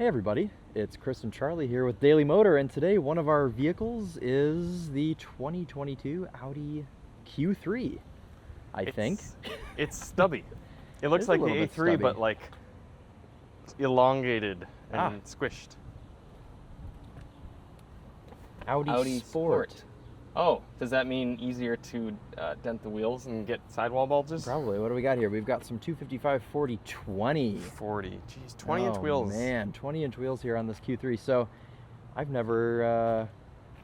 Hey everybody, it's Chris and Charlie here with Daily Motor, and today one of our vehicles is the 2022 Audi Q3, I think. It's stubby. It looks It's like a the little bit A3, stubby. but like elongated and squished. Audi Sport. Oh, does that mean easier to dent the wheels and get sidewall bulges? Probably. What do we got here? We've got some 255 40 20. 40. Jeez, 20-inch wheels. Oh man, 20-inch wheels here on this Q3. So I've never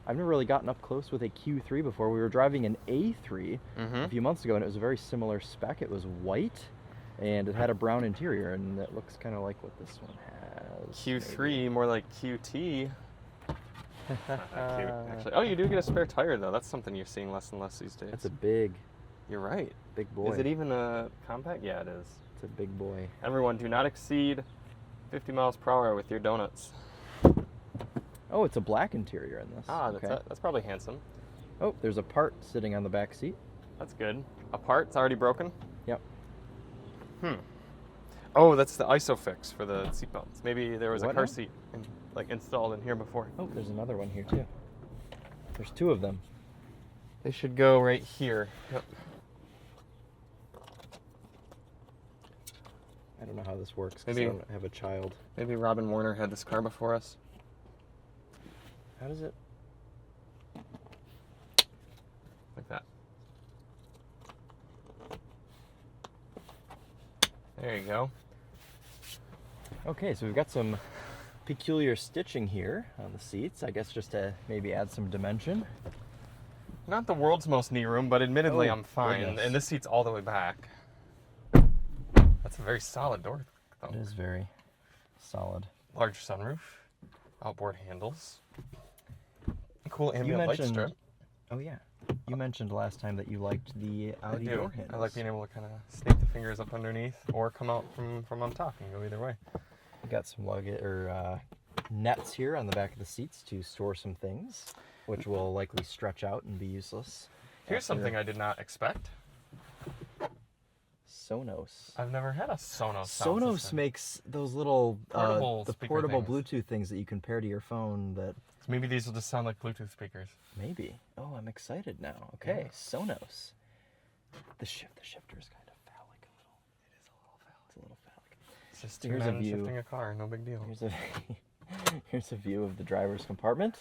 really gotten up close with a Q3 before. We were driving an A3 a few months ago, and it was a very similar spec. It was white, and it had a brown interior, and it looks kind of like what this one has. Q3, maybe. more like QT. Actually, oh, you do get a spare tire though. That's something you're seeing less and less these days. That's a big, You're right. big boy. Is it even a compact? Yeah, it is. It's a big boy. Everyone, do not exceed 50 miles per hour with your donuts. Oh, it's a black interior in this. Ah, okay. that's probably handsome. Oh, there's a part sitting on the back seat. That's good. A part? It's already broken? Yep. Oh, that's the Isofix for the seatbelts. Maybe there was a What car now? seat installed in here before. Oh, there's another one here too. There's two of them. They should go right here. Yep. I don't know how this works because Maybe- I don't have a child. Maybe Robin Warner had this car before us. How does it? Like that. There you go. Okay, so we've got some peculiar stitching here on the seats. I guess just to maybe add some dimension. Not the world's most knee room, but admittedly Oh, I'm fine. goodness. And this seat's all the way back. That's a very solid door, though. It is very solid. Large sunroof, outboard handles, cool ambient light strip. Oh yeah, you mentioned last time that you liked the Audi I do. door handles. I like being able to kind of snake the fingers up underneath or come out from on top and go either way. We got some nets here on the back of the seats to store some things, which will likely stretch out and be useless. Here's something I did not expect. Sonos. I've never had a Sonos sound Sonos system. makes those little Portable the speaker portable things. Bluetooth things that you can pair to your phone. That So maybe these will just sound like Bluetooth speakers. maybe. Oh, I'm excited now. Okay, Yeah. Sonos. The shifter is kind of phallic a little. It is a little phallic. It's a little phallic. It's just Here's two a men view. shifting a car, no big deal. Here's a view of the driver's compartment.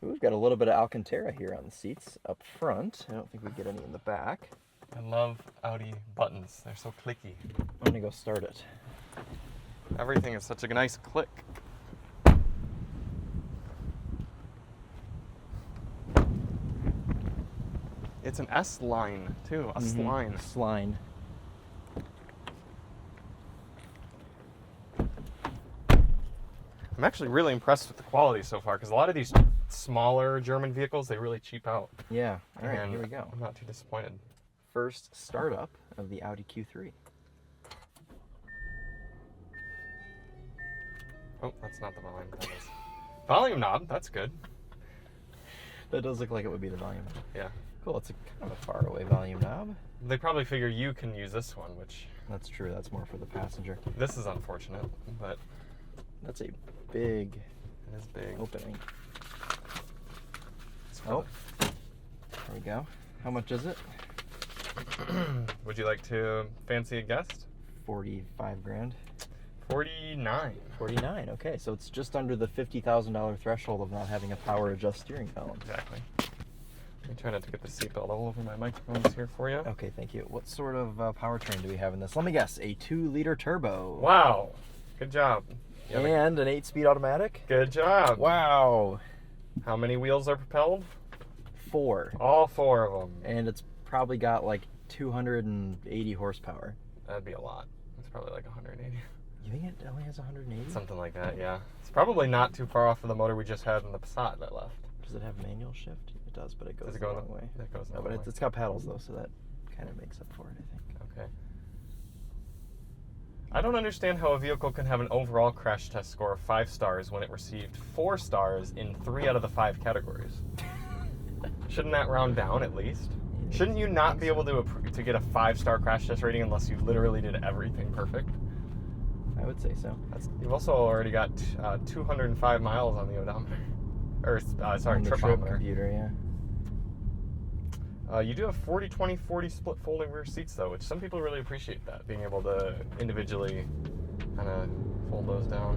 We've got a little bit of Alcantara here on the seats up front. I don't think we get any in the back. I love Audi buttons. They're so clicky. I'm gonna go start it. Everything is such a nice click. It's an S line too, a line. Sline. I'm actually really impressed with the quality so far because a lot of these smaller German vehicles, they really cheap out. Yeah. All right, And here we go. I'm not too disappointed. First startup of the Audi Q3. Oh, that's not the volume. That is volume knob. That's good. That does look like it would be the volume. Yeah. Cool. It's a kind of a far away volume knob. They probably figure you can use this one, which That's true. That's more for the passenger. this is unfortunate, but That's a big it is big. opening. It's Oh, there we go. How much is it? Would you like to fancy a guest? 45 grand. 49. 49. Okay, so it's just under the $50,000 threshold of not having a power adjust steering column. Exactly. Let me try not to get the seatbelt all over my microphones here for you. Okay, thank you. What sort of powertrain do we have in this? Let me guess. A 2-liter turbo. Wow. Good job. You have a- And an 8-speed automatic. Good job. Wow. How many wheels are propelled? 4. All 4 of them. And it's probably got like 280 horsepower. That'd be a lot. It's probably like 180. You think it only has 180? Something like that, yeah. It's probably not too far off of the motor we just had in the Passat that left. Does it have manual shift? It does, but it goes Does it the go wrong way. That goes the No, wrong but way. it's got paddles though, so that kind of makes up for it, I think. Okay. I don't understand how a vehicle can have an overall crash test score of 5 stars when it received 4 stars in 3 out of the 5 categories. Shouldn't that round down at least? Shouldn't you not be able to get a 5-star crash test rating unless you literally did everything perfect? I I would say so. You've also already got 205 miles on the odometer. Or, sorry, On the trip tripometer. computer, yeah. You do have 40-20-40 split folding rear seats, though, which some people really appreciate that, being able to individually kind of fold those down.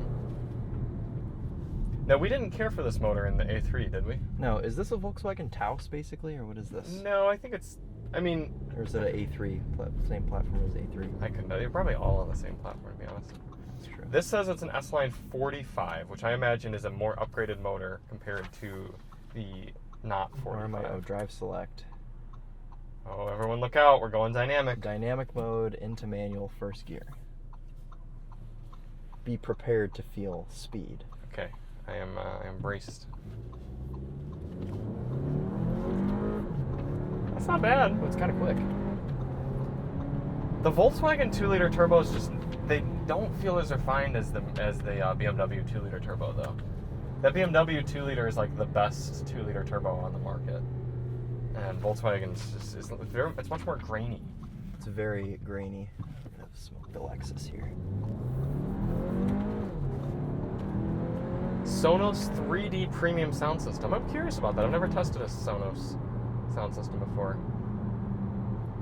Now, we didn't care for this motor in the A3, did we? No, is this a Volkswagen Taos, basically, or what is this? No, I think it's, I mean... Or is it an A3, same platform as A3? I couldn't know. They're probably all on the same platform, to be honest. That's true. This says it's an S-Line 45, which I imagine is a more upgraded motor compared to the not 45. Or am I? Oh, drive select. Oh, everyone look out. We're going dynamic. Dynamic mode into manual first gear. Be prepared to feel speed. Okay, I am braced. That's not bad. Oh, it's kind of quick. The Volkswagen 2-liter turbos just, they don't feel as refined as the BMW 2-liter turbo, though. That BMW 2-liter is like the best 2-liter turbo on the market. And Volkswagen's just, it's much more grainy. It's very grainy. I'm gonna smoke the Lexus here. Sonos 3D premium sound system. I'm curious about that. I've never tested a Sonos sound system before.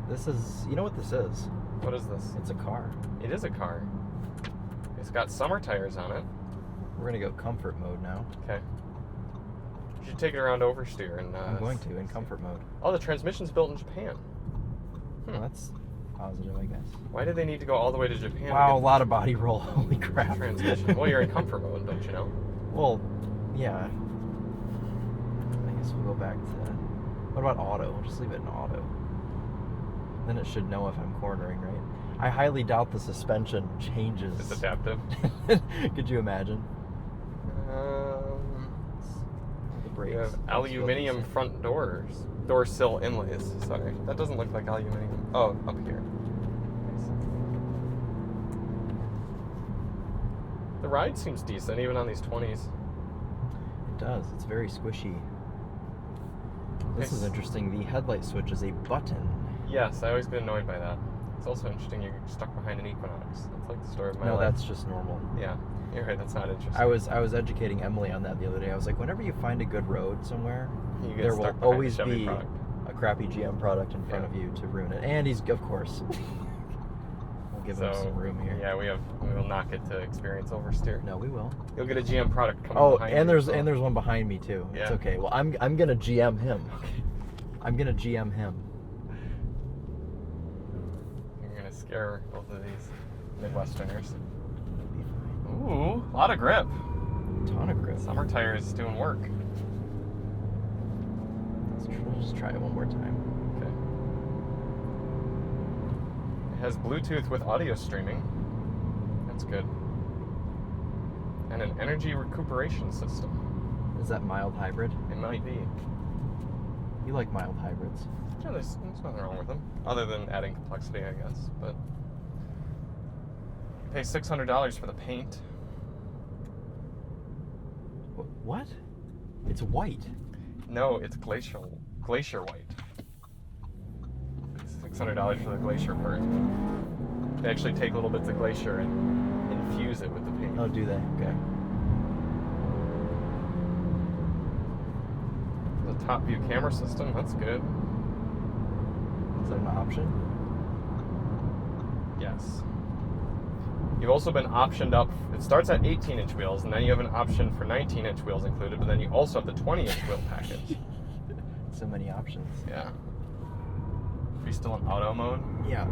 This is, you know what this is? What is this? It's a car. It is a car. It's got summer tires on it. We're gonna go comfort mode now. Okay. You should take it around oversteer and. I'm going to in comfort mode. Oh, the transmission's built in Japan. Well, that's positive, I guess. Why did they need to go all the way to Japan? Wow, a to lot of body roll. Holy get crap. transmission. Well, you're in comfort mode, don't you know? Well, yeah. I guess we'll go back to. What about auto? We'll just leave it in auto. Then it should know if I'm cornering, right? I highly doubt the suspension changes. It's adaptive. Could you imagine? The brakes. You have aluminium front doors. Door sill inlays. Sorry. That doesn't look like aluminium. Oh, up here. Nice. The ride seems decent, even on these 20s. It does. It's very squishy. This Nice. is interesting. The headlight switch is a button. Yes, I always been annoyed by that. It's also interesting you're stuck behind an Equinox. That's like the story of my No, life. that's just normal. Yeah, you're right. That's not interesting. I was educating Emily on that the other day. I was like, whenever you find a good road somewhere, You get there stuck will behind always a Chevy be product. a crappy GM product in front Yeah. of you to ruin it. And he's, of course, we'll give him some room here. Yeah, we will not get to experience oversteer. No, we will. You'll get a GM product coming Oh, behind and you. there's so- and there's one behind me too. It's Yeah. okay. Well, I'm gonna GM him. I'm gonna GM him. You're gonna scare both of these Midwesterners. Be fine. Ooh, a lot of grip. Ton of grip. Summer tires doing work. We'll just try it one more time. Okay. It has Bluetooth with audio streaming. That's good. And an energy recuperation system. Is that mild hybrid? It might be. You like mild hybrids? Yeah, there's nothing wrong with them, other than adding complexity, I guess. But you pay $600 for the paint. What? It's white. No, it's glacier white. It's $600 for the glacier part. They actually take little bits of glacier and infuse it with the paint. Oh, do they? Okay. The top view camera system, that's good. Is that an option? Yes. You've also been optioned up. It starts at 18-inch wheels, and then you have an option for 19-inch wheels included, but then you also have the 20-inch wheel package. So many options. Yeah. Are you still in auto mode? Yeah.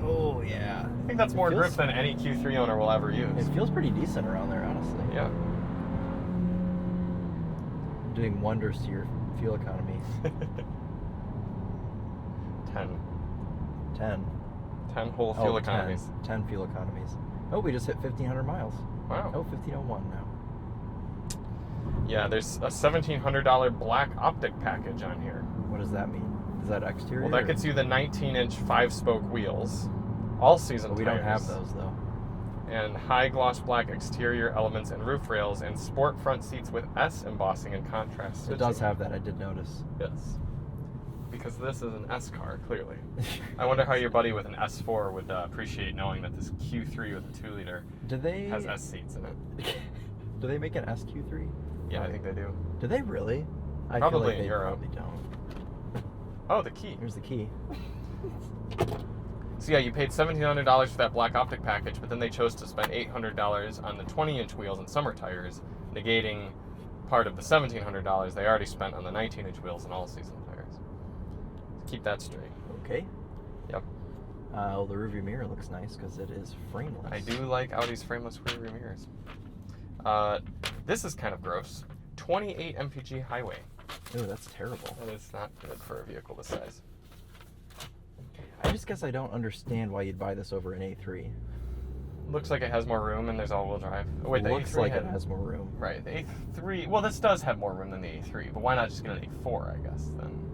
Oh, yeah. I think that's more It feels- grip than any Q3 owner will ever use. It feels pretty decent around there, honestly. Yeah. Doing wonders to your fuel economy. 10. 10 whole fuel economies. 10 fuel economies. Oh, we just hit 1,500 miles. Wow. Oh, 1,501 now. Yeah, there's a $1,700 black optic package on here. What does that mean? Is that exterior? Well, that gets you the 19-inch 5-spoke wheels, all season But we tires. don't have those, though. And high gloss black exterior elements and roof rails, and sport front seats with S embossing and contrast. It does have that, I did notice. Yes. Be Because this is an S car, clearly. I wonder how your buddy with an S4 would appreciate knowing that this Q3 with a 2-liter has S seats in it. Do they make an SQ3? Yeah, I think they do. Do they really? I Probably feel like in they Europe. probably don't. Oh, the key. Here's the key. So yeah, you paid $1,700 for that black optic package, but then they chose to spend $800 on the 20-inch wheels and summer tires, negating part of the $1,700 they already spent on the 19-inch wheels and all-season tires. Keep that straight. Okay. Yep. Well, the rearview mirror looks nice because it is frameless. I do like Audi's frameless rear mirrors. This is kind of gross. 28 mpg highway. Ooh, that's terrible. That is not good for a vehicle this size. I just guess I don't understand why you'd buy this over an A3. Looks like it has more room and there's all-wheel drive. Oh, wait, the Looks A3 like it has more room. Right, the A3... Well, this does have more room than the A3, but why not just get an A4, I guess, then?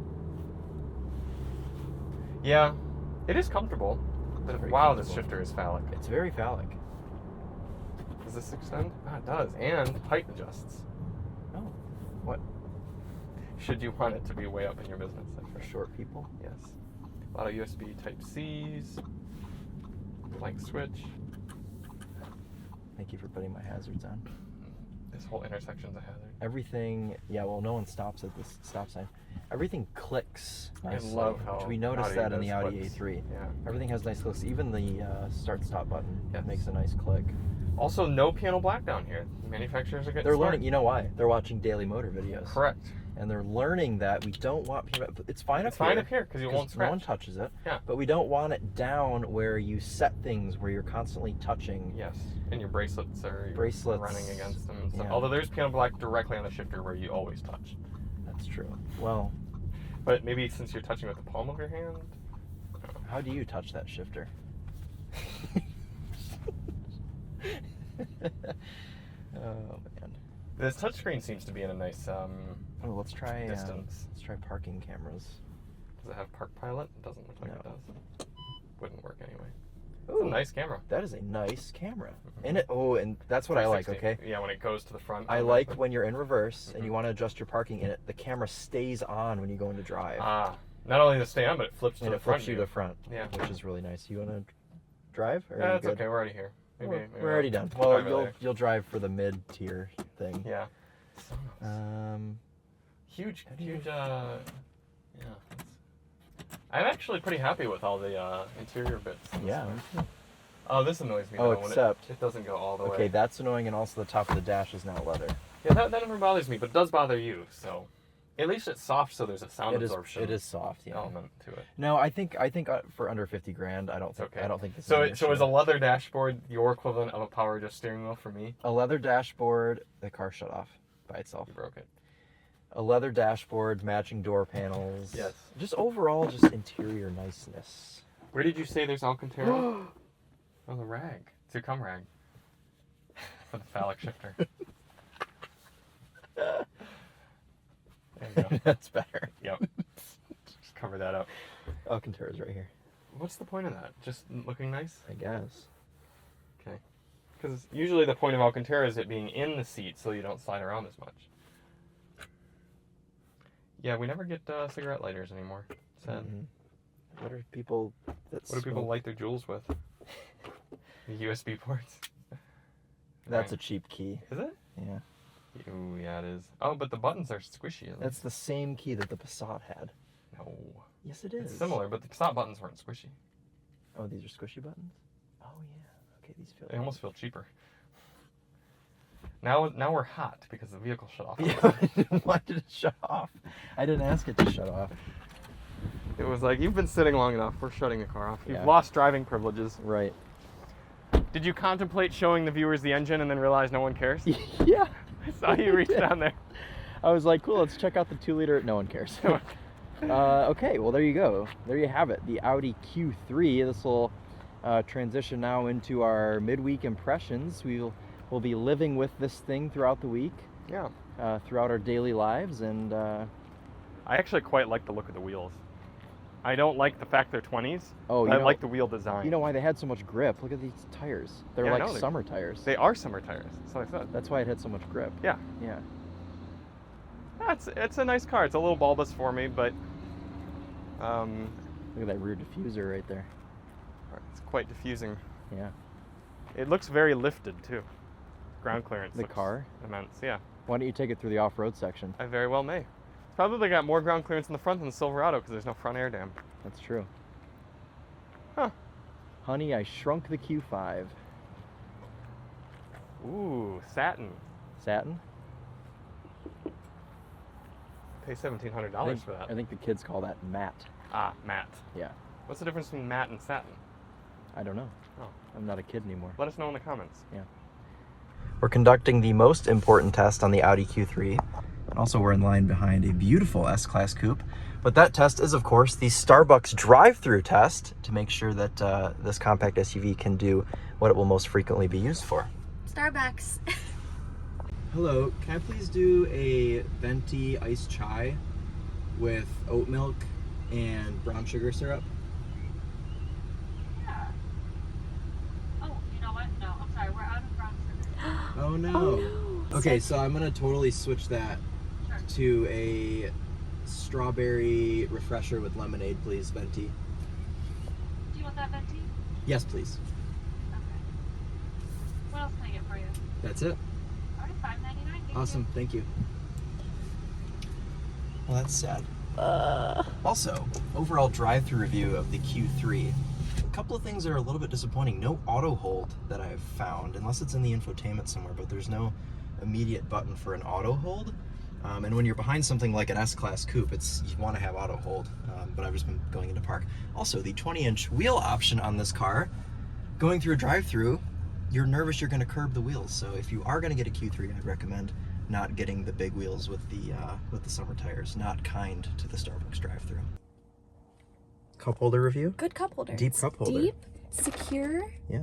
Yeah, it is comfortable. But wow, this shifter is phallic. It's very phallic. Does this extend? Ah, it does. And height adjusts. Oh, what? Should you want it to be way up in your business? For short people? Yes. A lot of USB Type-Cs. Blank switch. Thank you for putting my hazards on. This whole intersection's a hazard. Everything, yeah, well, no one stops at this stop sign. Everything clicks nicely. I love how we noticed Audi that in the does Audi clicks. A3. Yeah. Everything has nice clicks. Even the start-stop button Yes. makes a nice click. Also, no piano black down here. Manufacturers are getting They're smart. learning, you know why? They're watching Daily Motor videos. Correct. And they're learning that we don't want piano. It's fine It's up here. fine up here because you won't scratch. No one touches it. Yeah. But we don't want it down where you set things where you're constantly touching. Yes, and your bracelets are Bracelets, running against them and stuff. yeah. Although there's piano black directly on the shifter where you always touch. That's true. Well, But maybe since you're touching with the palm of your hand. how do you touch that shifter? Oh man. This touchscreen seems to be in a nice Oh, let's try distance. let's try parking cameras. Does it have Park Pilot? It doesn't look like No. it does. Wouldn't work anyway. Ooh, It's a nice camera. That is a nice camera. Mhm. And it, and that's what I like. 360. Okay. Yeah, when it goes to the front. I like when you're in reverse and Mhm. you want to adjust your parking in it. The camera stays on when you go into drive, Not only to stay on, but it flips to and the it front. flips you to front. Yeah. Which is really nice. You want to drive? Or are you That's good? okay. We're already here. Maybe We're already done. I'll Well, drive it later. you'll drive for the mid tier thing. Yeah. Sonos. Huge. Yeah. I'm actually pretty happy with all the interior bits. in this Yeah. one. Oh, this annoys me. Oh, though, when except- it doesn't go all the way. Okay, that's annoying, and also the top of the dash is now leather. Yeah, that never bothers me, but it does bother you. So, at least it's soft, so there's a sound absorption. It is soft. Yeah. element to it. No, I think for under 50 grand, I don't It's think okay. I don't think this. So, is an so is issue. a leather dashboard your equivalent of a power adjust steering wheel for me? A leather dashboard. The car shut off by itself. You broke it. A leather dashboard, matching door panels. Yes. Just overall, just interior niceness. Where did you say there's Alcantara? Oh, the rag. It's your cum rag. For the phallic shifter. There you go. That's better. Yep. Just cover that up. Alcantara's right here. What's the point of that? Just looking nice? I guess. Okay. Because usually the point of Alcantara is it being in the seat so you don't slide around as much. Yeah, we never get cigarette lighters anymore. Sad. Mhm. What are people that What do people smoke? light their jewels with? The USB ports. That's a Right. cheap key. Is it? Yeah. Ooh, yeah, it is. Oh, but the buttons are squishy. Isn't That's the same key that the Passat had. it? No. Yes, it is. It's similar, but the Passat buttons weren't squishy. Oh, these are squishy buttons? Oh, yeah. Okay, these feel... They almost feel cheaper. Now we're hot because the vehicle shut off. Yeah, why did it shut off? I didn't ask it to shut off. It was like, you've been sitting long enough. We're shutting the car off. You've Yeah. lost driving privileges. Right. Did you contemplate showing the viewers the engine and then realize no one cares? Yeah. I saw you reach down there. I was like, cool, let's check out the 2-liter. No one cares. Okay, well, there you go. There you have it. The Audi Q3. This will transition now into our midweek impressions. We'll be living with this thing throughout the week, Yeah. throughout our daily lives, and I actually quite like the look of the wheels. I don't like the fact they're 20s. oh, But you I know, like the wheel design. you know why they had so much grip? Look at these tires. They're Yeah, I like know, summer tires. They are summer tires. That's what I said. That's why it had so much grip. Yeah. Yeah. Yeah, it's a nice car. It's a little bulbous for me, but Look at that rear diffuser right there. It's quite diffusing. Yeah. It looks very lifted too. Ground clearance. The looks car? Immense, yeah. Why don't you take it through the off-road section? I very well may. It's probably got more ground clearance in the front than the Silverado because there's no front air dam. That's true. Huh. Honey, I shrunk the Q5. Ooh, satin. Satin? Pay $1,700 for that. I think the kids call that matte. Ah, matte. Yeah. What's the difference between matte and satin? I don't know. Oh. I'm not a kid anymore. Let us know in the comments. Yeah. We're conducting the most important test on the Audi Q3. And also we're in line behind a beautiful S-Class coupe. But that test is, of course, the Starbucks drive-through test to make sure that this compact SUV can do what it will most frequently be used for. Starbucks. Hello, can I please do a venti iced chai with oat milk and brown sugar syrup? Yeah. Oh, you know what? No, I'm sorry. We're out of brown sugar. Oh no. Oh, no. Okay, so I'm gonna totally switch that Sure. to a strawberry refresher with lemonade, please, venti. Do you want that venti? Yes, please. Okay. What else can I get for you? That's it. All right, $5.99. Thank Awesome, thank you. Well, that's sad. Also, overall drive-through review of the Q3. A couple of things that are a little bit disappointing. No auto hold that I've found, unless it's in the infotainment somewhere, but there's no immediate button for an auto hold. And when you're behind something like an S-Class coupe, you want to have auto hold, but I've just been going into park. Also, the 20-inch wheel option on this car, going through a drive-through, you're nervous you're going to curb the wheels. So if you are going to get a Q3, I'd recommend not getting the big wheels with the summer tires. Not kind to the Starbucks drive-through. Cup holder review? Good cup holder. Deep cup holder. Deep, secure, Yeah,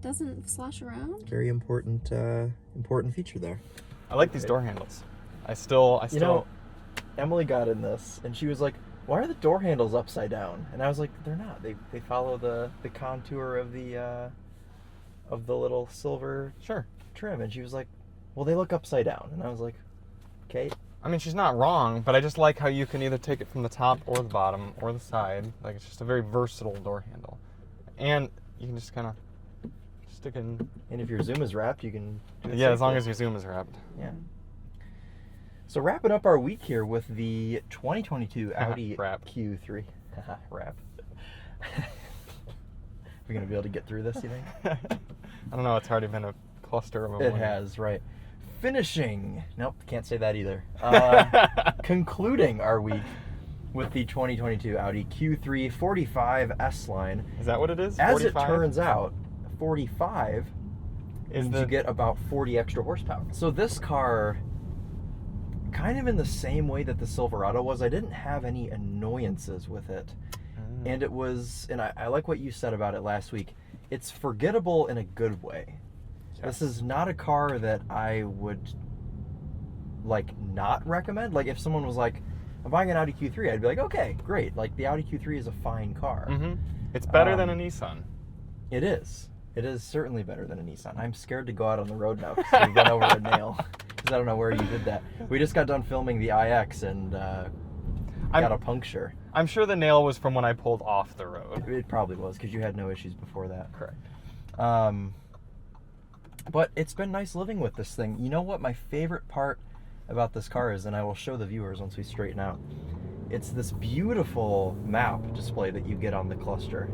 doesn't slosh around. very important feature there. I like these door handles. I still. You know, Emily got in this, and she was like, "Why are the door handles upside down?" And I was like, "They're not. They follow the contour of the little silver trim." And she was like, "Well, they look upside down." And I was like, "Okay." I mean, she's not wrong, but I just like how you can either take it from the top or the bottom or the side. Like, it's just a very versatile door handle. And you can just kind of stick it in. And if your zoom is wrapped, you can do it Yeah, as long safely. as your zoom is wrapped. Yeah. So wrapping up our week here with the 2022 Audi Wrap. Q3. Wrap. We're going to be able to get through this, you think? I don't know, it's already been a cluster of a It morning. has, right. Finishing. Nope, can't say that either. Concluding our week with the 2022 Audi Q3 45 S-Line. Is that what it is? As 45? it turns out, 45 Is means you get about 40 extra horsepower. So this car, kind of in the same way that the Silverado was, I didn't have any annoyances with it. And it was, and I like what you said about it last week, it's forgettable in a good way. Yes. This is not a car that I would, not recommend. Like, if someone was like, I'm buying an Audi Q3, I'd be like, okay, great. Like, the Audi Q3 is a fine car. Mm-hmm. It's better than a Nissan. It is. It is certainly better than a Nissan. I'm scared to go out on the road now because we went over a nail. Because I don't know where you did that. We just got done filming the iX and got a puncture. I'm sure the nail was from when I pulled off the road. It probably was because you had no issues before that. Correct. But it's been nice living with this thing. You know what my favorite part about this car is, and I will show the viewers once we straighten out. It's this beautiful map display that you get on the cluster.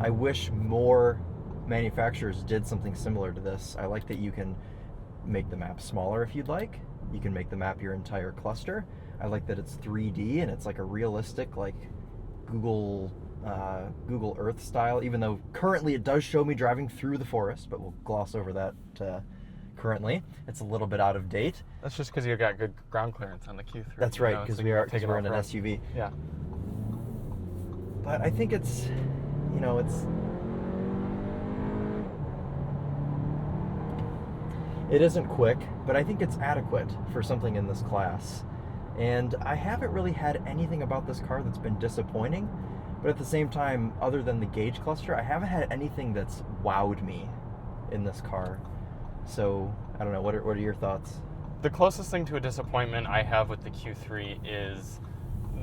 I wish more manufacturers did something similar to this. I like that you can make the map smaller if you'd like. You can make the map your entire cluster. I like that it's 3D and it's like a realistic, like Google Earth style, even though currently it does show me driving through the forest, but we'll gloss over that currently. It's a little bit out of date. That's just because you got good ground clearance on the Q3. That's right, because so we're taking in an off-road. SUV. Yeah. But I think it's, it isn't quick, but I think it's adequate for something in this class. And I haven't really had anything about this car that's been disappointing, but at the same time, other than the gauge cluster, I haven't had anything that's wowed me in this car. So, I don't know, what are your thoughts? The closest thing to a disappointment I have with the Q3 is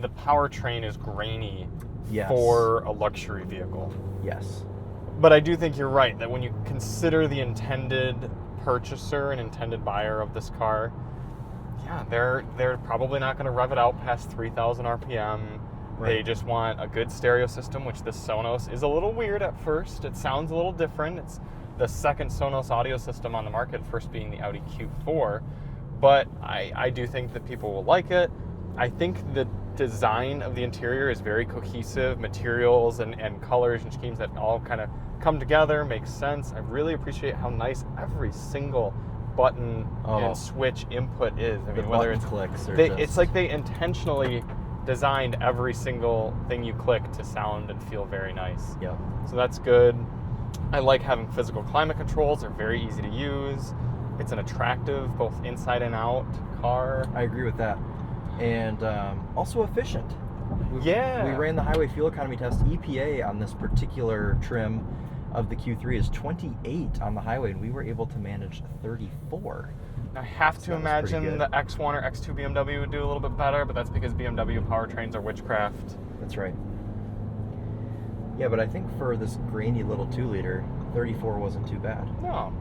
the powertrain is grainy Yes. for a luxury vehicle. Yes. But I do think you're right that when you consider the intended purchaser and intended buyer of this car, yeah, they're probably not going to rev it out past 3,000 RPM. Right. They just want a good stereo system, which the Sonos is a little weird at first. It sounds a little different. It's the second Sonos audio system on the market, first being the Audi Q4. But I do think that people will like it. I think the design of the interior is very cohesive, materials and colors and schemes that all kind of come together, make sense. I really appreciate how nice every single button and switch input is. I mean, whether it's clicks or it's like they intentionally designed every single thing you click to sound and feel very nice. Yep. So that's good. I like having physical climate controls. They're very easy to use. It's an attractive, both inside and out car. I agree with that. And also efficient. Yeah. We ran the highway fuel economy test. EPA on this particular trim of the Q3 is 28 on the highway, and we were able to manage 34. I have to So that was pretty imagine good. the X1 or X2 BMW would do a little bit better, but that's because BMW powertrains are witchcraft. That's right. Yeah, but I think for this grainy little 2-liter, 34 wasn't too bad. No.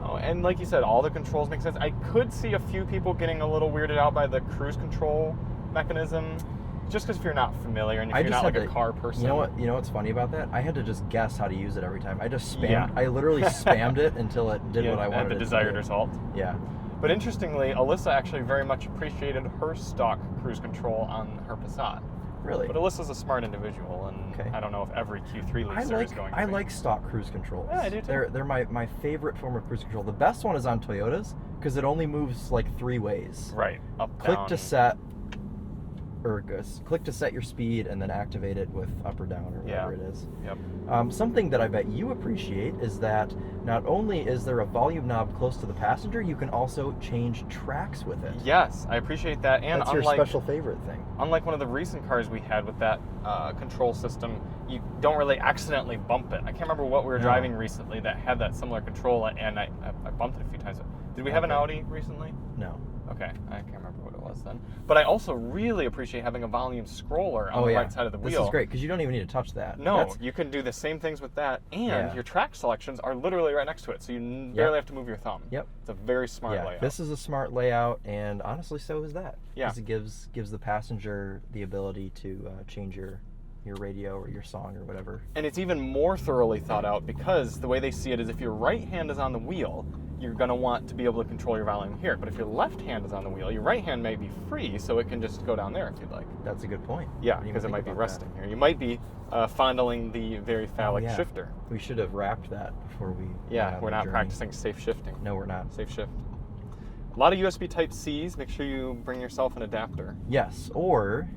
Oh, and like you said, all the controls make sense. I could see a few people getting a little weirded out by the cruise control mechanism, just because if you're not familiar and if you're not like a car person. You know what's funny about that? I had to just guess how to use it every time. I just spammed. Yeah. I literally spammed it until it did what I wanted. Had the desired result. Yeah. But interestingly, Alyssa actually very much appreciated her stock cruise control on her Passat. Really? But Alyssa's a smart individual, and Okay. I don't know if every Q3 leaser is going to I be. like stock cruise controls. Yeah, I do too. They're my favorite form of cruise control. The best one is on Toyotas because it only moves like 3 ways. Right. Up, Click down. to set, or click to set your speed, and then activate it with up or down or whatever it is. Yep. Something that I bet you appreciate is that not only is there a volume knob close to the passenger, you can also change tracks with it. Yes, I appreciate that. And That's your special favorite thing. Unlike one of the recent cars we had with that control system, you don't really accidentally bump it. I can't remember what we were driving recently that had that similar control, and I bumped it a few times. Did we have an Audi recently? No. Okay, I can't remember what it was then. But I also really appreciate having a volume scroller on the right side of the wheel. This is great because you don't even need to touch that. No, you can do the same things with that, and your track selections are literally right next to it, so you barely have to move your thumb. Yep. It's a very smart layout. This is a smart layout, and honestly, so is that. Yeah. Because it gives the passenger the ability to change your radio or your song or whatever. And it's even more thoroughly thought out because the way they see it is if your right hand is on the wheel, you're going to want to be able to control your volume here. But if your left hand is on the wheel, your right hand may be free, so it can just go down there if you'd like. That's a good point. Yeah, because it might be resting here. You might be fondling the very phallic shifter. We should have wrapped that before we. Yeah, we're not practicing safe shifting. No, we're not. Safe shift. A lot of USB Type-Cs. Make sure you bring yourself an adapter. Yes, or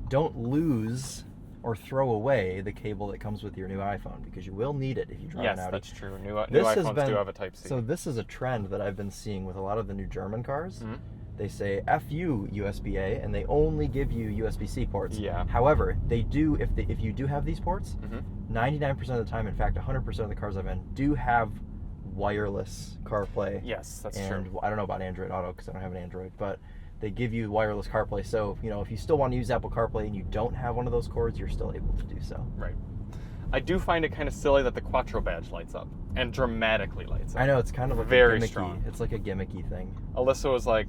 don't lose or throw away the cable that comes with your new iPhone because you will need it if you drive an Audi. Yes, that's true. New iPhones do have a Type-C. So this is a trend that I've been seeing with a lot of the new German cars. Mm-hmm. They say FU USB-A and they only give you USB-C ports. Yeah. However, they do if you do have these ports, Mm-hmm. 99% of the time, in fact 100% of the cars I've in do have wireless CarPlay. Yes, that's and true. I don't know about Android Auto because I don't have an Android, but they give you wireless CarPlay. So, if you still want to use Apple CarPlay and you don't have one of those cords, you're still able to do so. Right. I do find it kind of silly that the Quattro badge lights up and dramatically lights up. I know, it's kind of like very gimmicky. strong. It's like a gimmicky thing. Alyssa was like,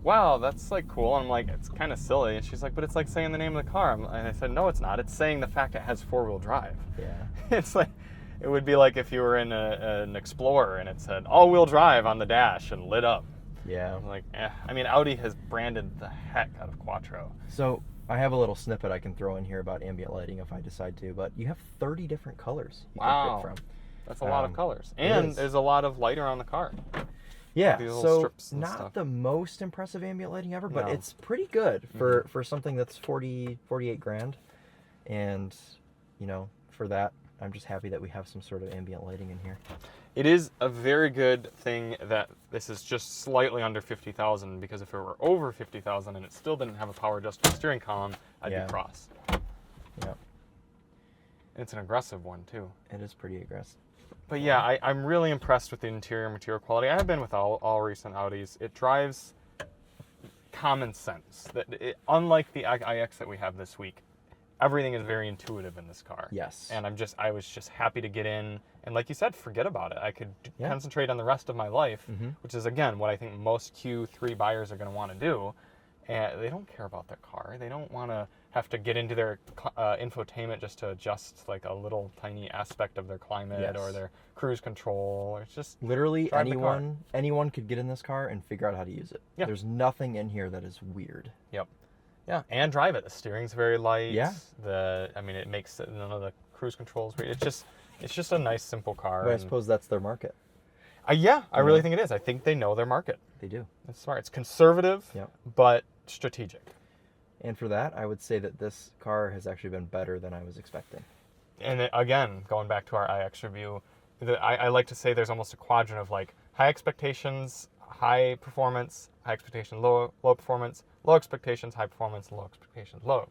wow, that's like cool. And I'm like, it's kind of silly. And she's like, but it's like saying the name of the car. And I said, no, it's not. It's saying the fact it has 4-wheel drive. Yeah. It's like, it would be like if you were in an Explorer and it said all-wheel drive on the dash and lit up. Yeah. I'm like, I mean, Audi has branded the heck out of Quattro. So I have a little snippet I can throw in here about ambient lighting if I decide to, but you have 30 different colors you can pick from. That's a lot of colors. And there's a lot of light around the car. Yeah, These little so strips and not stuff. the most impressive ambient lighting ever, but No. it's pretty good for something that's 48 grand. And, for that, I'm just happy that we have some sort of ambient lighting in here. It is a very good thing that this is just slightly under 50,000 because if it were over 50,000 and it still didn't have a power adjustable steering column, I'd be cross. Yep. It's an aggressive one too. It is pretty aggressive. But yeah, I'm really impressed with the interior material quality. I have been with all recent Audis. It drives common sense. Unlike the iX that we have this week, everything is very intuitive in this car. Yes. And I was just happy to get in, and like you said, forget about it. I could concentrate on the rest of my life, which is, again, what I think most Q3 buyers are going to want to do. And they don't care about their car. They don't want to have to get into their infotainment just to adjust like a little tiny aspect of their climate or their cruise control. It's just literally anyone could get in this car and figure out how to use it. Yeah. There's nothing in here that is weird. Yep. Yeah, and drive it. The steering's very light. Yeah. It makes none of the cruise controls weird. It's just a nice, simple car. But I suppose that's their market. I really think it is. I think they know their market. They do. It's smart. It's conservative, but strategic. And for that, I would say that this car has actually been better than I was expecting. And again, going back to our iX review, I like to say there's almost a quadrant of like high expectations, high performance, high expectation, low performance, low expectations, high performance, low expectations, low.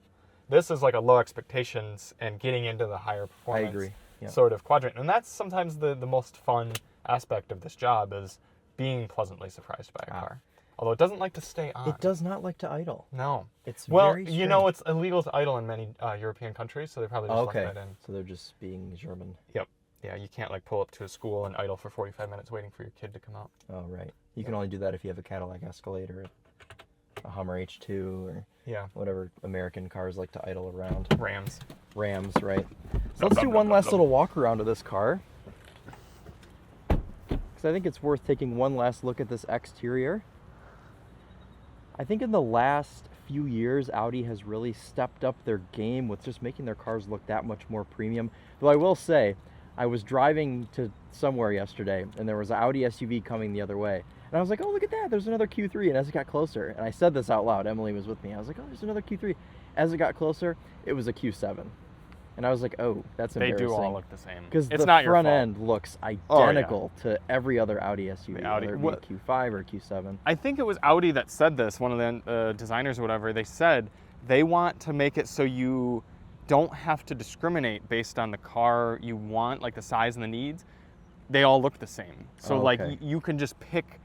This is like a low expectations and getting into the higher performance I agree. sort of quadrant. And that's sometimes the most fun aspect of this job is being pleasantly surprised by a car. Although it doesn't like to stay on. It does not like to idle. No. It's Well, very you know, it's illegal to idle in many European countries, so they probably just left that in. So they're just being German. Yep. Yeah, you can't like pull up to a school and idle for 45 minutes waiting for your kid to come out. Oh, right. You can only do that if you have a Cadillac Escalade or a Hummer H2 or whatever American cars like to idle around. Rams, right. So let's do one last little walk around of this car. Because I think it's worth taking one last look at this exterior. I think in the last few years, Audi has really stepped up their game with just making their cars look that much more premium. Though I will say, I was driving to somewhere yesterday, and there was an Audi SUV coming the other way. And I was like, oh, look at that, there's another Q3. And as it got closer, and I said this out loud, Emily was with me, I was like, oh, there's another Q3. As it got closer, it was a Q7. And I was like, oh, that's embarrassing. They do all look the same. Because the not your front fault. end looks identical to every other Audi SUV, Audi. whether it be Q5 or Q7. I think it was Audi that said this, one of the designers or whatever. They said they want to make it so you don't have to discriminate based on the car you want, like the size and the needs. They all look the same. So like you can just pick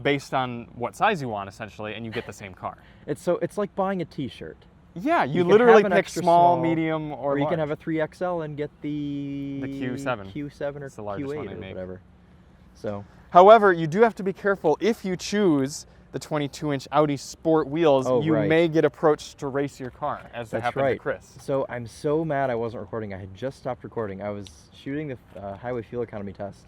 based on what size you want, essentially, and you get the same car. It's like buying a T-shirt. Yeah, you literally pick small, medium, or you large. can have a 3XL and get the Q7. Q7 or Q8 or whatever. So, however, you do have to be careful. If you choose the 22-inch Audi Sport wheels, you may get approached to race your car, as that happened to Chris. So I'm so mad I wasn't recording. I had just stopped recording. I was shooting the highway fuel economy test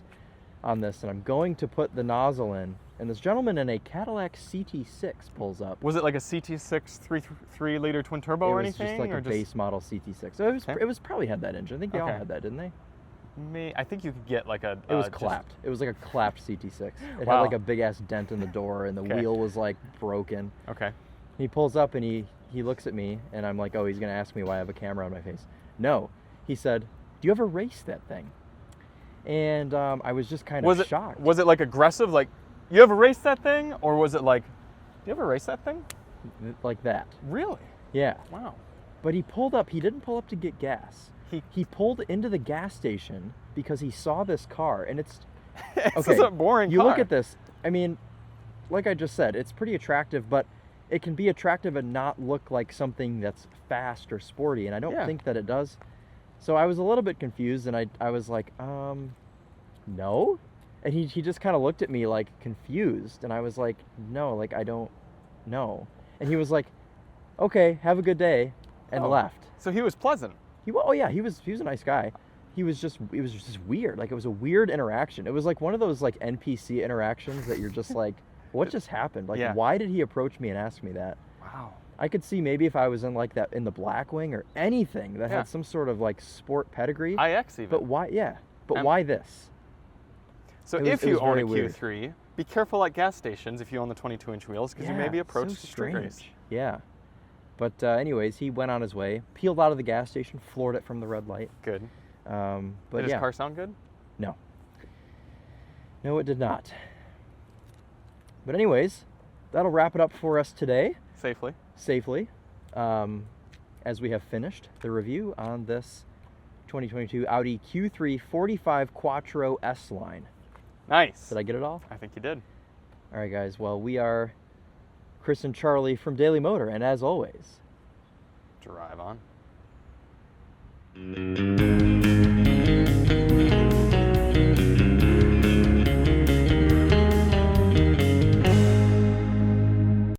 on this, and I'm going to put the nozzle in, and this gentleman in a Cadillac CT6 pulls up. Was it like a CT6 3-liter twin turbo or anything? It was just like a base model CT6. So it was probably had that engine. I think they all had that, didn't they? I think you could get like a... It was clapped. It was like a clapped CT6. It had like a big ass dent in the door, and the wheel was like broken. Okay. He pulls up and he looks at me, and I'm like, oh, he's gonna ask me why I have a camera on my face. No. He said, do you ever race that thing? And I was just kind of shocked. Was it like aggressive, like, you ever raced that thing? Or was it like, you ever race that thing? Like that. Really? Yeah. Wow. But he pulled up. He didn't pull up to get gas. He pulled into the gas station because he saw this car, and it's this is a boring you car. Look at this. I mean, like I just said, it's pretty attractive, but it can be attractive and not look like something that's fast or sporty, and I don't think that it does. So I was a little bit confused, and I was like, no? And he just kind of looked at me like confused, and I was like, no, like I don't know. And he was like, okay, have a good day, and left. So he was pleasant. He was a nice guy. It was just weird. Like, it was a weird interaction. It was like one of those like NPC interactions that you're just like, what just happened? Like, why did he approach me and ask me that? Wow. I could see maybe if I was in like that in the Blackwing or anything that had some sort of like sport pedigree. iX even. But why? Yeah. But why this? So if you own a Q3, be careful at gas stations if you own the 22-inch wheels, because you may be approached to street race. Yeah. But anyways, he went on his way, peeled out of the gas station, floored it from the red light. Good. But did his car sound good? No. No, it did not. But anyways, that'll wrap it up for us today. Safely. As we have finished the review on this 2022 Audi Q3 45 Quattro S-Line. Nice. Did I get it all? I think you did. All right, guys. Well, we are Chris and Charlie from Daily Motor, and as always, Drive on.